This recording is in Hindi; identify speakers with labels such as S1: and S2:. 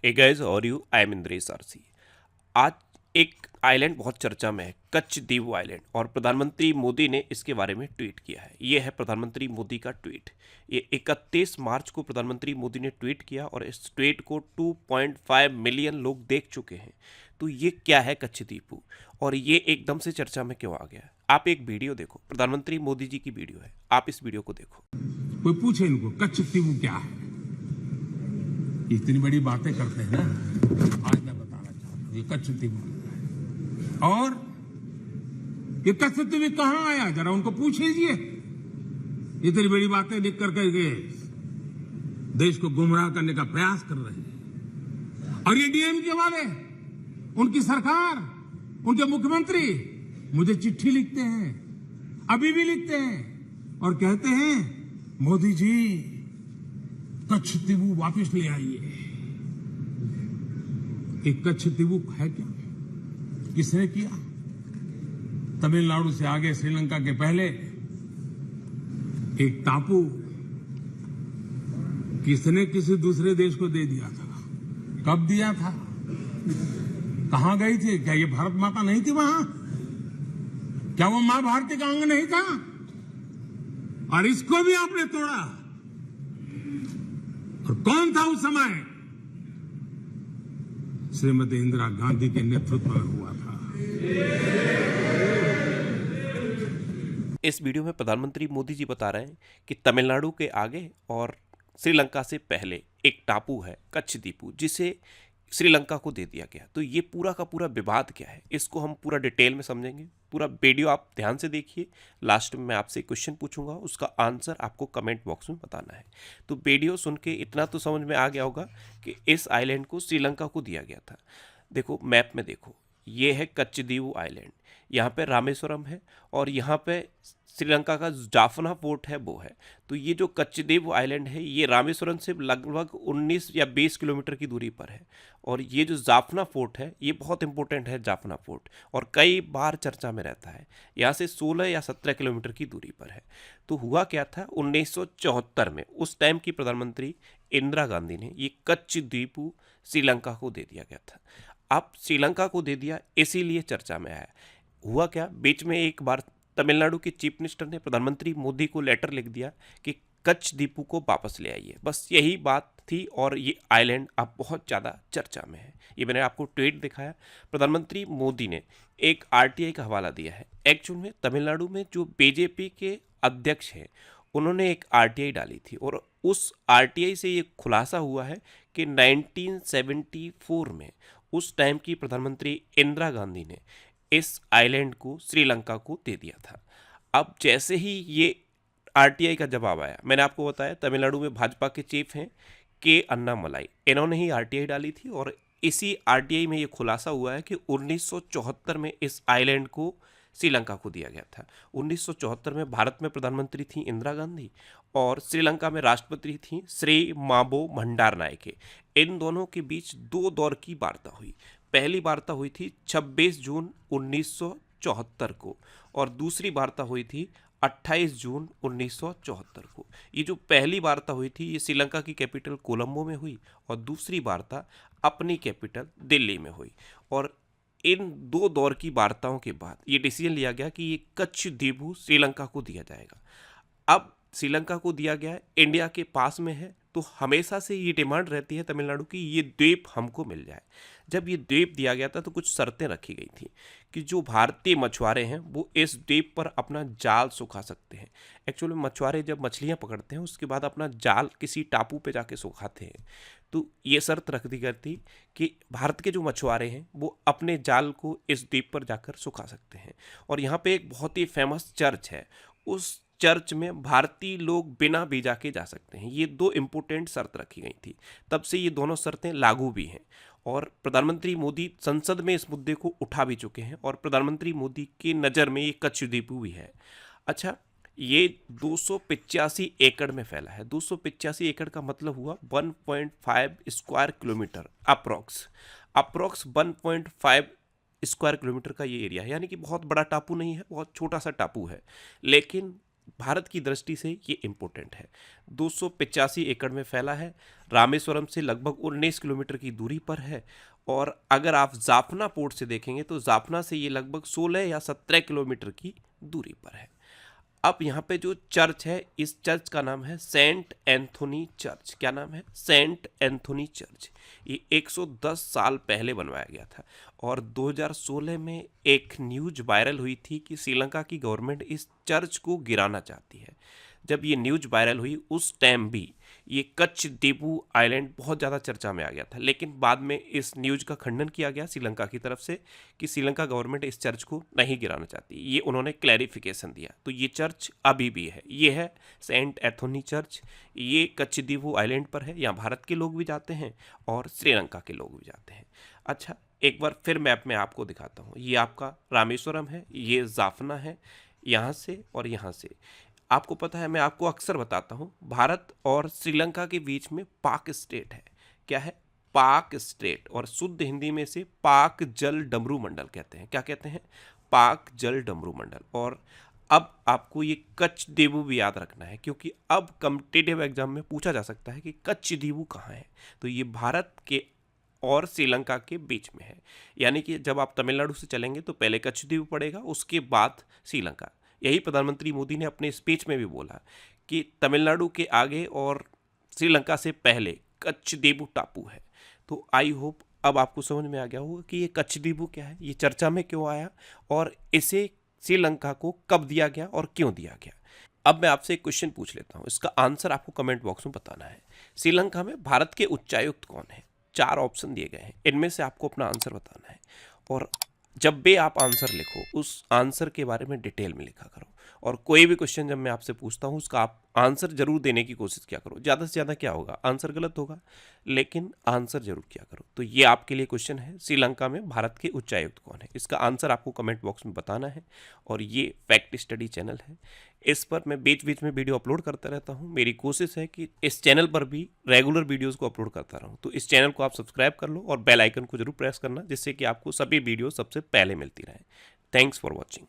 S1: हे गाइस, और you I am Indresh RC. आज एक आइलैंड बहुत चर्चा में है, कच्छ दीव आइलैंड, और प्रधानमंत्री मोदी ने इसके बारे में ट्वीट किया है। ये है प्रधानमंत्री मोदी का ट्वीट। ये 31 मार्च को प्रधानमंत्री मोदी ने ट्वीट किया और इस ट्वीट को 2.5 मिलियन लोग देख चुके हैं। तो ये क्या है कच्छ द्वीप, और ये एकदम से चर्चा में क्यों आ गया? आप एक वीडियो देखो, प्रधानमंत्री मोदी जी की वीडियो है, आप इस वीडियो को देखो।
S2: कोई पूछे इनको कच्छ द्वीप क्या है? इतनी बड़ी बातें करते हैं ना, आज मैं बताना चाहता हूँ ये कच्छ द्वीप। और ये कच्छ द्वीप कहाँ आया, जरा उनको पूछ लीजिए। इतनी बड़ी बातें लिख करके देश को गुमराह करने का प्रयास कर रहे हैं। और ये डीएमके वाले, उनकी सरकार, उनके मुख्यमंत्री मुझे चिट्ठी लिखते हैं, अभी भी लिखते हैं और कहते हैं मोदी जी कच्छ द्वीप वापस ले आइए। एक कच्छ द्वीप है क्या? किसने किया? तमिलनाडु से आगे श्रीलंका के पहले एक टापू किसने किसी दूसरे देश को दे दिया था? कब दिया था? कहां गई थी? क्या ये भारत माता नहीं थी वहां? क्या वो मां भारती का अंग नहीं था? और इसको भी आपने तोड़ा। और कौन था उस समय? श्रीमती इंदिरा गांधी के नेतृत्व में हुआ था।
S1: इस वीडियो में प्रधानमंत्री मोदी जी बता रहे हैं कि तमिलनाडु के आगे और श्रीलंका से पहले एक टापू है कच्छ द्वीप, जिसे श्रीलंका को दे दिया गया। तो ये पूरा का पूरा विवाद क्या है, इसको हम पूरा डिटेल में समझेंगे। पूरा वीडियो आप ध्यान से देखिए। लास्ट में मैं आपसे क्वेश्चन पूछूंगा, उसका आंसर आपको कमेंट बॉक्स में बताना है। तो वीडियो सुन के इतना तो समझ में आ गया होगा कि इस आइलैंड को श्रीलंका को दिया गया था। देखो मैप में देखो, ये है कच्छ द्वीप आइलैंड, यहाँ पे रामेश्वरम है और यहाँ पे श्रीलंका का जाफना पोर्ट है वो है। तो ये जो कच्छ द्वीप आइलैंड है ये रामेश्वरम से लगभग 19 या 20 किलोमीटर की दूरी पर है। और ये जो जाफना फोर्ट है ये बहुत इंपॉर्टेंट है, जाफना फोर्ट, और कई बार चर्चा में रहता है। यहाँ से 16 या 17 किलोमीटर की दूरी पर है। तो हुआ क्या था, 1974 में उस टाइम की प्रधानमंत्री इंदिरा गांधी ने ये कच्छ द्वीप श्रीलंका को दे दिया गया था। अब श्रीलंका को दे दिया इसीलिए चर्चा में आया। हुआ क्या, बीच में एक बार तमिलनाडु के चीफ मिनिस्टर ने प्रधानमंत्री मोदी को लेटर लिख दिया कि कच्छ द्वीप को वापस ले आइए। बस यही बात थी और ये आइलैंड अब बहुत ज़्यादा चर्चा में है। ये मैंने आपको ट्वीट दिखाया। प्रधानमंत्री मोदी ने एक आरटीआई का हवाला दिया है। एक्चुअल में तमिलनाडु में जो बीजेपी के अध्यक्ष हैं उन्होंने एक आरटीआई डाली थी और उस आरटीआई से ये खुलासा हुआ है कि 1974 में उस टाइम की प्रधानमंत्री इंदिरा गांधी ने इस आइलैंड को श्रीलंका को दे दिया था। अब जैसे ही ये आरटीआई का जवाब आया, मैंने आपको बताया तमिलनाडु में भाजपा के चीफ हैं के अन्नामलाई, इन्होंने ही आरटीआई डाली थी और इसी आरटीआई में ये खुलासा हुआ है कि 1974 में इस आइलैंड को श्रीलंका को दिया गया था। 1974 में भारत में प्रधानमंत्री थी इंदिरा गांधी और श्रीलंका में राष्ट्रपति थी श्री माबो भंडारनायके। इन दोनों के बीच दो दौर की वार्ता हुई। पहली वार्ता हुई थी 26 जून 1974 को और दूसरी वार्ता हुई थी 28 जून 1974 को। ये जो पहली वार्ता हुई थी ये श्रीलंका की कैपिटल कोलंबो में हुई और दूसरी वार्ता अपनी कैपिटल दिल्ली में हुई। और इन दो दौर की वार्ताओं के बाद ये डिसीजन लिया गया कि ये कच्छ द्वीप श्रीलंका को दिया जाएगा। अब श्रीलंका को दिया गया है, इंडिया के पास में है, तो हमेशा से ये डिमांड रहती है तमिलनाडु की ये द्वीप हमको मिल जाए। जब ये द्वीप दिया गया था तो कुछ शर्तें रखी गई थी कि जो भारतीय मछुआरे हैं वो इस द्वीप पर अपना जाल सुखा सकते हैं। एक्चुअली मछुआरे जब मछलियां पकड़ते हैं उसके बाद अपना जाल किसी टापू पे जाके सुखाते हैं। तो ये शर्त रख दी गई थी कि भारत के जो मछुआरे हैं वो अपने जाल को इस द्वीप पर जाकर सुखा सकते हैं। और यहाँ पे एक बहुत ही फेमस चर्च है, उस चर्च में भारतीय लोग बिना वीजा के जा सकते हैं। ये दो इम्पोर्टेंट शर्त रखी गई थी, तब से ये दोनों शर्तें लागू भी हैं। और प्रधानमंत्री मोदी संसद में इस मुद्दे को उठा भी चुके हैं और प्रधानमंत्री मोदी की नज़र में ये कच्छ द्वीप भी है। अच्छा, ये 285 एकड़ में फैला है। 285 एकड़ का मतलब हुआ 1.5 square kilometre, approx 1.5 square kilometre का ये एरिया है। यानी कि बहुत बड़ा टापू नहीं है, बहुत छोटा सा टापू है, लेकिन भारत की दृष्टि से ये इम्पोर्टेंट है। 285 एकड़ में फैला है, रामेश्वरम से लगभग 19 किलोमीटर की दूरी पर है, और अगर आप जाफना पोर्ट से देखेंगे तो जाफना से ये लगभग 16 या 17 किलोमीटर की दूरी पर है। अब यहाँ पे जो चर्च है, इस चर्च का नाम है सेंट एंथोनी चर्च। क्या नाम है? Saint Anthony church. ये 110 साल पहले बनवाया गया था, और 2016 में एक न्यूज वायरल हुई थी कि श्रीलंका की गवर्नमेंट इस चर्च को गिराना चाहती है। जब ये न्यूज वायरल हुई उस टाइम भी ये कच्छ दीपू आइलैंड बहुत ज़्यादा चर्चा में आ गया था, लेकिन बाद में इस न्यूज का खंडन किया गया श्रीलंका की तरफ से कि श्रीलंका गवर्नमेंट इस चर्च को नहीं गिराना चाहती। ये उन्होंने क्लैरिफिकेशन दिया। तो ये चर्च अभी भी है, ये है सेंट एंथोनी चर्च। ये कच्छ दीपू आइलैंड पर है, यहाँ भारत के लोग भी जाते हैं और श्रीलंका के लोग भी जाते हैं। अच्छा, एक बार फिर मैप में आपको दिखाता हूँ। ये आपका रामेश्वरम है, ये जाफना है, यहाँ से और यहाँ से। आपको पता है, मैं आपको अक्सर बताता हूँ, भारत और श्रीलंका के बीच में पाक स्टेट है। क्या है? पाक स्टेट, और शुद्ध हिंदी में से पाक जल डमरू मंडल कहते हैं। क्या कहते हैं? पाक जल डमरू मंडल। और अब आपको ये कच्छ दीवू भी याद रखना है, क्योंकि अब कॉम्पिटिटिव एग्जाम में पूछा जा सकता है कि कच्छ दीवू कहाँ है। तो ये भारत के और श्रीलंका के बीच में है, यानी कि जब आप तमिलनाडु से चलेंगे तो पहले कच्छ दीवू पड़ेगा, उसके बाद श्रीलंका। यही प्रधानमंत्री मोदी ने अपने स्पीच में भी बोला कि तमिलनाडु के आगे और श्रीलंका से पहले कच्छ दीवू टापू है। तो आई होप अब आपको समझ में आ गया होगा कि ये कच्छ दीवू क्या है, ये चर्चा में क्यों आया, और इसे श्रीलंका को कब दिया गया और क्यों दिया गया। अब मैं आपसे एक क्वेश्चन पूछ लेता हूँ, इसका आंसर आपको कमेंट बॉक्स में बताना है। श्रीलंका में भारत के उच्चायुक्त कौन है? 4 ऑप्शन दिए गए हैं, इनमें से आपको अपना आंसर बताना है। और जब भी आप आंसर लिखो, उस आंसर के बारे में डिटेल में लिखा करो, और कोई भी क्वेश्चन जब मैं आपसे पूछता हूँ उसका आप आंसर जरूर देने की कोशिश किया करो। ज़्यादा से ज़्यादा क्या होगा, आंसर गलत होगा, लेकिन आंसर जरूर किया करो। तो ये आपके लिए क्वेश्चन है, श्रीलंका में भारत के उच्चायुक्त कौन है? इसका आंसर आपको कमेंट बॉक्स में बताना है। और ये फैक्ट स्टडी चैनल है, इस पर मैं बीच बीच में वीडियो अपलोड करता रहता हूँ। मेरी कोशिश है कि इस चैनल पर भी रेगुलर वीडियोस को अपलोड करता रहूँ। तो इस चैनल को आप सब्सक्राइब कर लो और बेल आइकन को जरूर प्रेस करना, जिससे कि आपको सभी वीडियो सबसे पहले मिलती रहे। Thanks for watching.